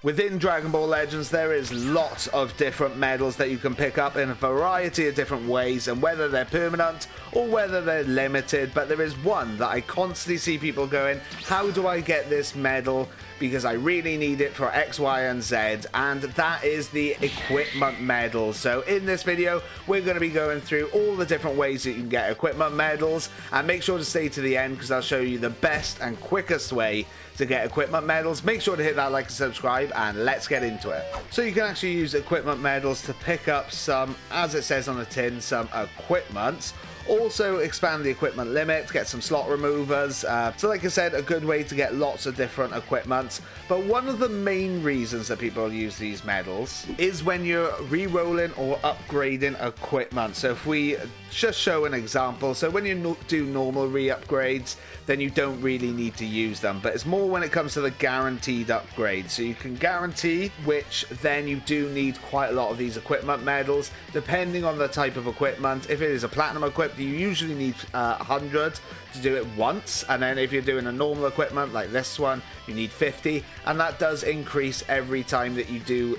Within Dragon Ball Legends, there is lots of different medals that you can pick up in a variety of different ways, and whether they're permanent or whether they're limited, but there is one that I constantly see people going, how do I get this medal? Because I really need it for X, Y, and Z, and that is the equipment medal. So in this video, we're going to be going through all the different ways that you can get equipment medals, and make sure to stay to the end because I'll show you the best and quickest way to get equipment medals. Make sure to hit that like and subscribe, and let's get into it. So you can actually use equipment medals to pick up some, as it says on the tin, some equipment. Also expand the equipment limit, get some slot removers. So like I said, a good way to get lots of different equipment. But one of the main reasons that people use these medals is when you're re-rolling or upgrading equipment. So if we just show an example, so when you do normal re-upgrades, then you don't really need to use them, but it's more when it comes to the guaranteed upgrade. So you can guarantee, which then you do need quite a lot of these equipment medals, depending on the type of equipment. If it is a platinum equipment, you usually need 100 to do it once, and then if you're doing a normal equipment like this one, you need 50, and that does increase every time that you do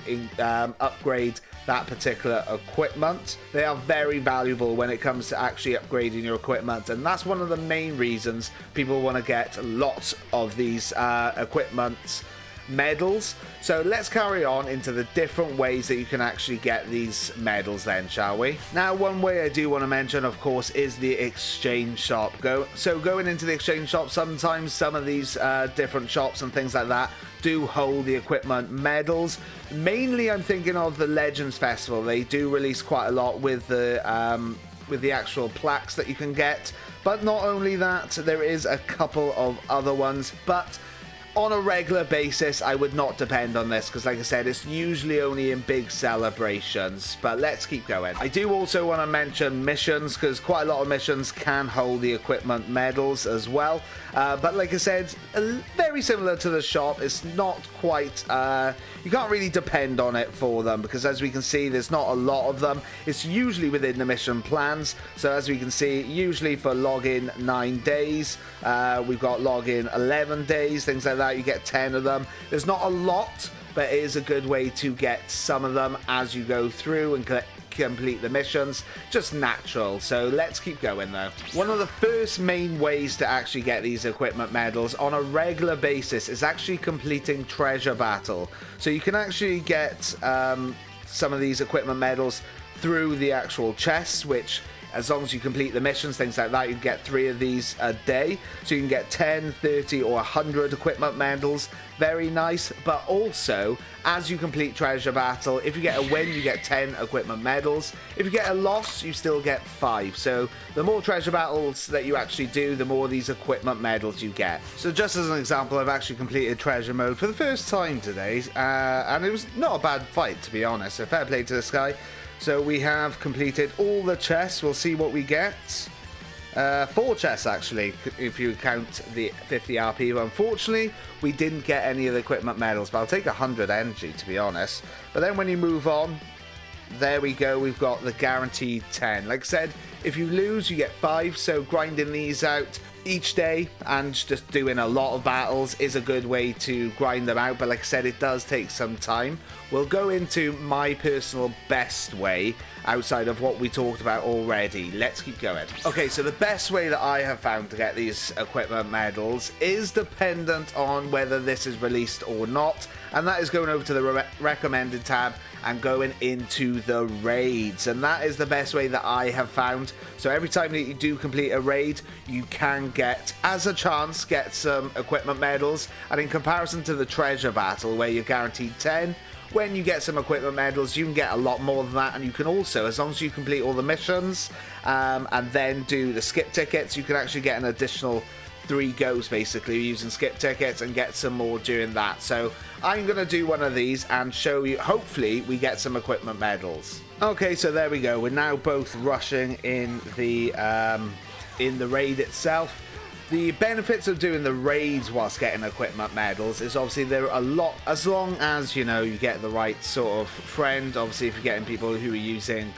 upgrade that particular equipment. They are very valuable when it comes to actually upgrading your equipment, and that's one of the main reasons people want to get lots of these equipment medals. So let's carry on into the different ways that you can actually get these medals then, shall we? Now, one way I do want to mention, of course, is the exchange shop. Going into the exchange shop, sometimes some of these different shops and things like that do hold the equipment medals. Mainly I'm thinking of the Legends Festival. They do release quite a lot with the actual plaques that you can get, but not only that, there is a couple of other ones, but on a regular basis, I would not depend on this because, like I said, it's usually only in big celebrations. But let's keep going. I do also want to mention missions because quite a lot of missions can hold the equipment medals as well. But like I said, very similar to the shop. It's not quite, you can't really depend on it for them because, as we can see, there's not a lot of them. It's usually within the mission plans. So as we can see, usually for login 9 days, we've got login 11 days, things like that. You get 10 of them. There's not a lot, but it is a good way to get some of them as you go through and complete the missions. Just natural. So let's keep going though. One of the first main ways to actually get these equipment medals on a regular basis is actually completing Treasure Battle. So you can actually get some of these equipment medals through the actual chests, which, as long as you complete the missions, things like that, you get 3 of these a day. So you can get 10, 30, or 100 equipment medals. Very nice. But also, as you complete Treasure Battle, if you get a win, you get 10 equipment medals. If you get a loss, you still get 5. So the more Treasure Battles that you actually do, the more these equipment medals you get. So just as an example, I've actually completed Treasure Mode for the first time today. And it was not a bad fight, to be honest. So fair play to this guy. So we have completed all the chests. We'll see what we get. 4 chests, actually, if you count the 50 RP. But unfortunately, we didn't get any of the equipment medals. But I'll take 100 energy, to be honest. But then when you move on, there we go. We've got the guaranteed 10. Like I said, if you lose, you get 5. So grinding these out each day and just doing a lot of battles is a good way to grind them out, but like I said, it does take some time. We'll go into my personal best way outside of what we talked about already. Let's keep going. Okay, so the best way that I have found to get these equipment medals is dependent on whether this is released or not, and that is going over to the recommended tab and going into the raids, and that is the best way that I have found. So every time that you do complete a raid, you can get, as a chance, get some equipment medals, and in comparison to the Treasure Battle where you're guaranteed 10, when you get some equipment medals, you can get a lot more than that, and you can also, as long as you complete all the missions and then do the skip tickets, you can actually get an additional 3 goes basically using skip tickets and get some more doing that. So I'm going to do one of these and show you, hopefully we get some equipment medals. Okay, so there we go. We're now both rushing in the raid itself. The benefits of doing the raids whilst getting equipment medals is obviously there are a lot, as long as, you know, you get the right sort of friend. Obviously, if you're getting people who are using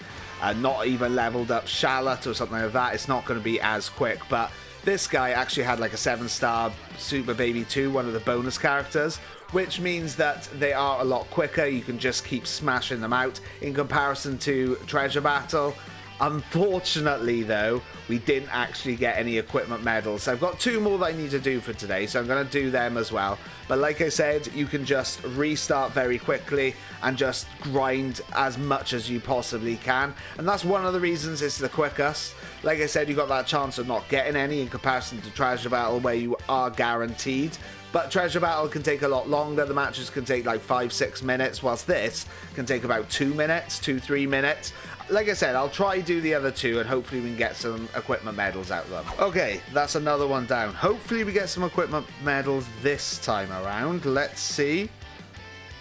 not even leveled up Charlotte or something like that, it's not going to be as quick. But this guy actually had like a 7-star Super Baby 2, one of the bonus characters, which means that they are a lot quicker. You can just keep smashing them out in comparison to Treasure Battle. Unfortunately, though, we didn't actually get any equipment medals. I've got 2 more that I need to do for today, so I'm going to do them as well. But like I said, you can just restart very quickly and just grind as much as you possibly can. And that's one of the reasons it's the quickest. Like I said, you got that chance of not getting any in comparison to Treasure Battle, where you are guaranteed. But Treasure Battle can take a lot longer. The matches can take like 5-6 minutes, whilst this can take about 2 minutes, 2-3 minutes. Like I said, I'll try do the other 2 and hopefully we can get some equipment medals out of them. Okay, that's another one down. Hopefully we get some equipment medals this time around. Let's see.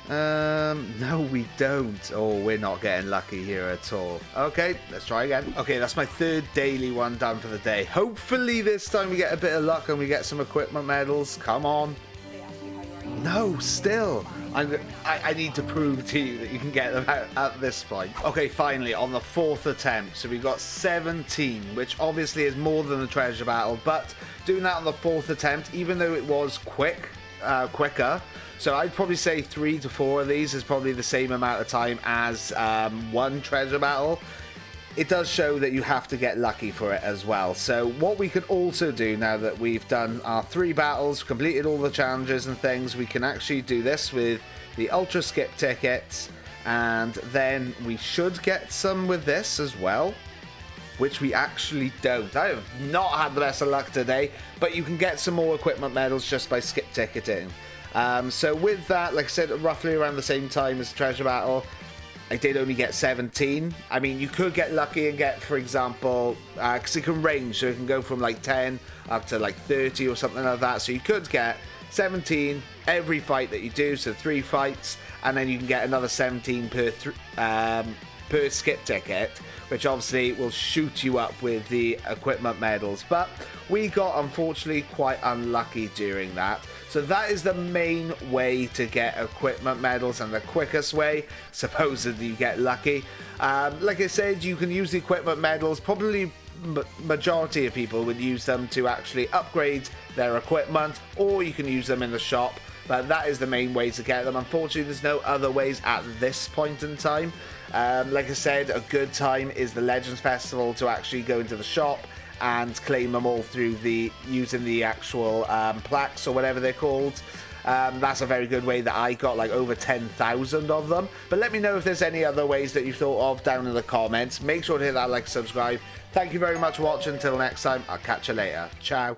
No, we don't. Oh, we're not getting lucky here at all. Okay, let's try again. Okay, that's my 3rd daily one done for the day. Hopefully this time we get a bit of luck and we get some equipment medals. Come on. No, still. I need to prove to you that you can get them out at this point. Okay, finally, on the 4th attempt. So we got 17, which obviously is more than the Treasure Battle, but doing that on the 4th attempt, even though it was quicker, so I'd probably say 3 to 4 of these is probably the same amount of time as 1 Treasure Battle. It does show that you have to get lucky for it as well. So what we can also do now that we've done our 3 battles, completed all the challenges and things, we can actually do this with the Ultra Skip tickets, and then we should get some with this as well, which we actually don't. I have not had the best of luck today, but you can get some more equipment medals just by skip ticketing. So with that, like I said, roughly around the same time as Treasure Battle, I did only get 17. I mean, you could get lucky and get, for example, because it can range, so it can go from like 10 up to like 30 or something like that. So you could get 17 every fight that you do, so 3 fights, and then you can get another 17 per skip ticket, which obviously will shoot you up with the equipment medals. But we got, unfortunately, quite unlucky during that. So that is the main way to get equipment medals, and the quickest way, supposedly, you get lucky. Like I said, you can use the equipment medals. Probably majority of people would use them to actually upgrade their equipment, or you can use them in the shop. But that is the main way to get them. Unfortunately, there's no other ways at this point in time. Like I said, a good time is the Legends Festival to actually go into the shop and claim them all through using the actual plaques or whatever they're called. That's a very good way that I got like over 10,000 of them. But let me know if there's any other ways that you thought of down in the comments. Make sure to hit that like, subscribe. Thank you very much for watching. Until next time, I'll catch you later. Ciao.